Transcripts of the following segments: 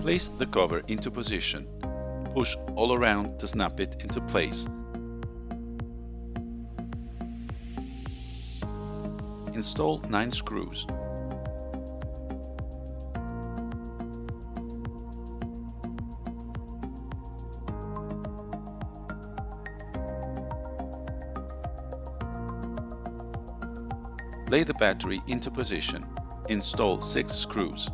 Place the cover into position. Push all around to snap it into place. Install 9 screws. Lay the battery into position. Install 6 screws.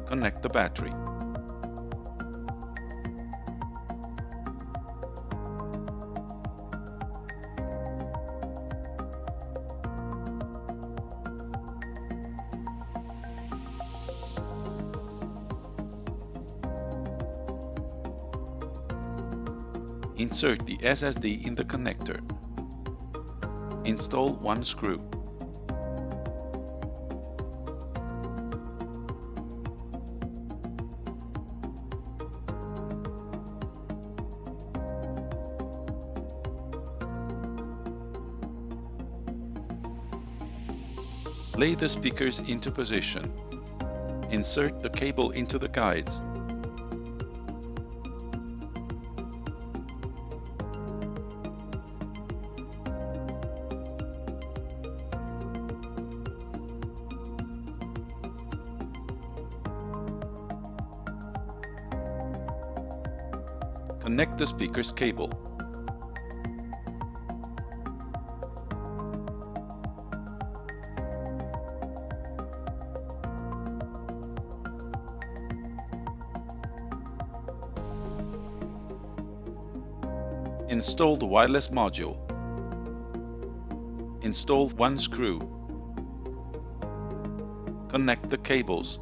Connect the battery. Insert the SSD in the connector. Install 1 screw. Lay the speakers into position. Insert the cable into the guides. Connect the speaker's cable. Install the wireless module. Install 1 screw. Connect the cables.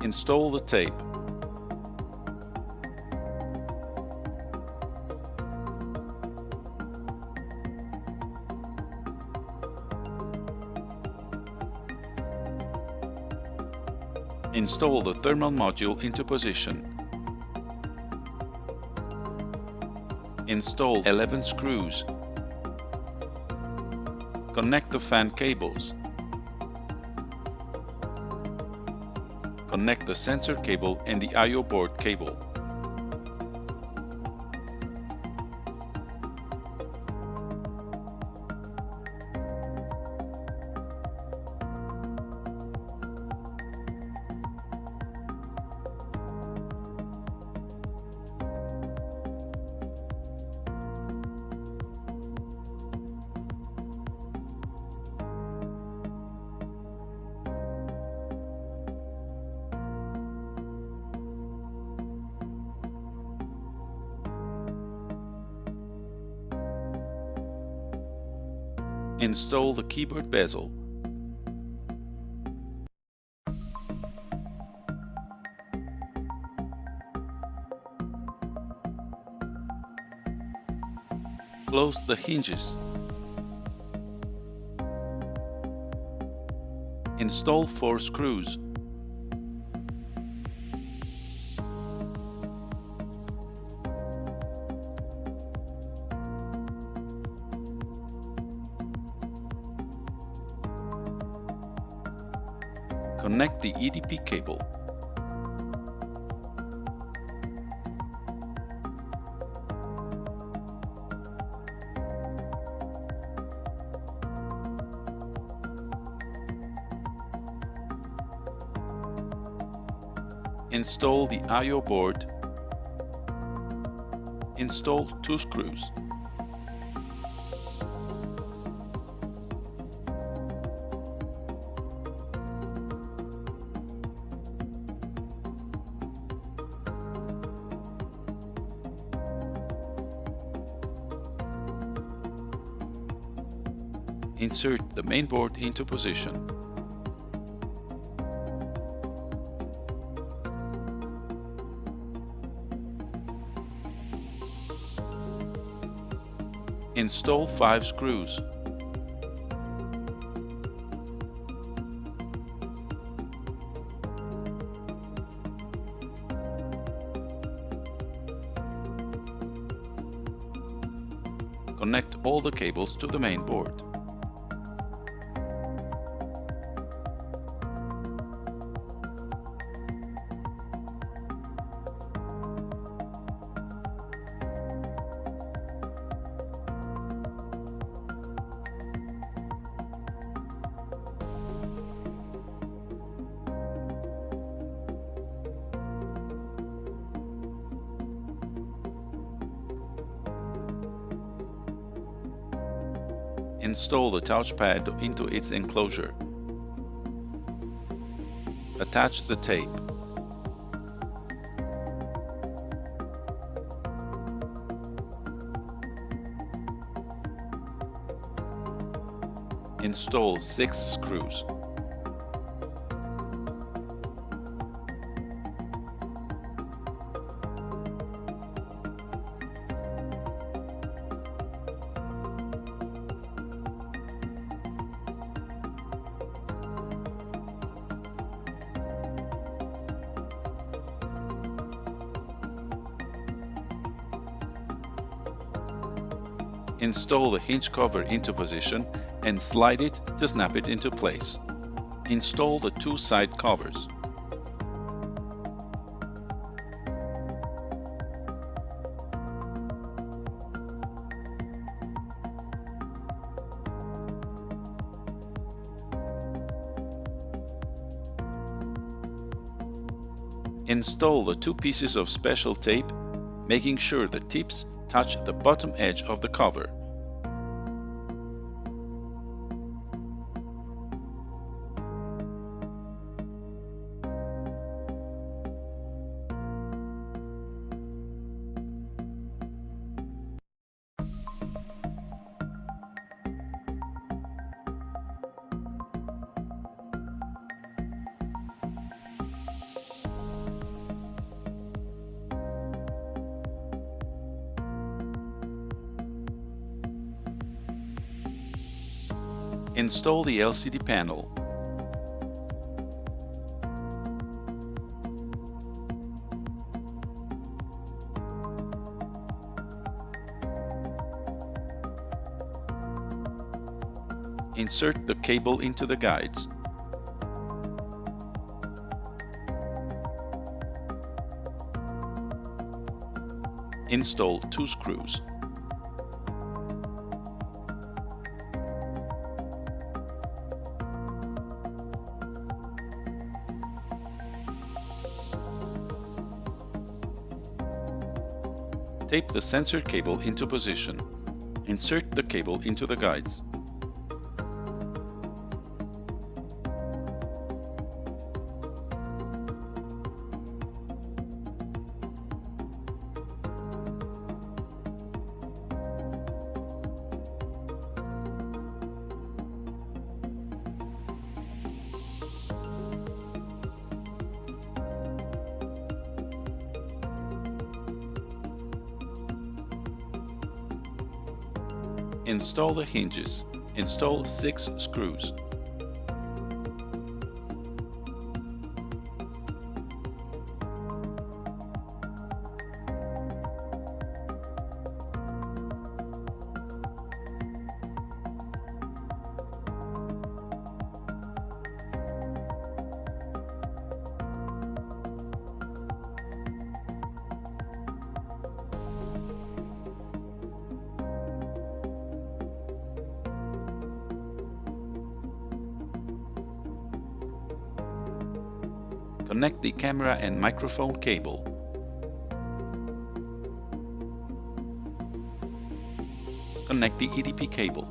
Install the tape. Install the thermal module into position. Install 11 screws. Connect the fan cables. Connect the sensor cable and the IOBoard cable. Install the keyboard bezel. Close the hinges. Install 4 screws. Connect the EDPCable. Install the IOBoard. Install 2 screws. Insert the main board into position. Install 5 screws. Connect all the cables to the main board. Install the TouchPad into its enclosure. Attach the tape. Install 6 screws. Install the hinge cover into position and slide it to snap it into place. Install the 2 side covers. Install the 2 pieces of special tape, making sure the tips touch the bottom edge of the cover. Install the LCD panel. Insert the cable into the guides. Install 2 screws. Tape the sensor cable into position. Insert the cable into the guides. Install the hinges. Install 6 screws. Connect the camera and microphone cable. Connect the EDP cable.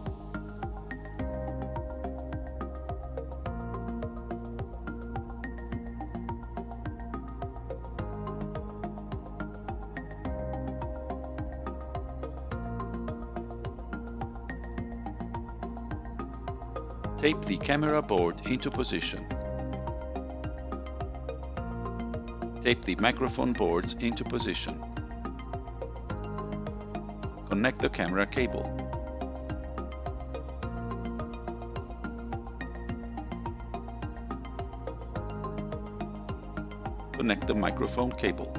Tape the camera board into position. Tape the microphone boards into position. Connect the camera cable. Connect the microphone cable.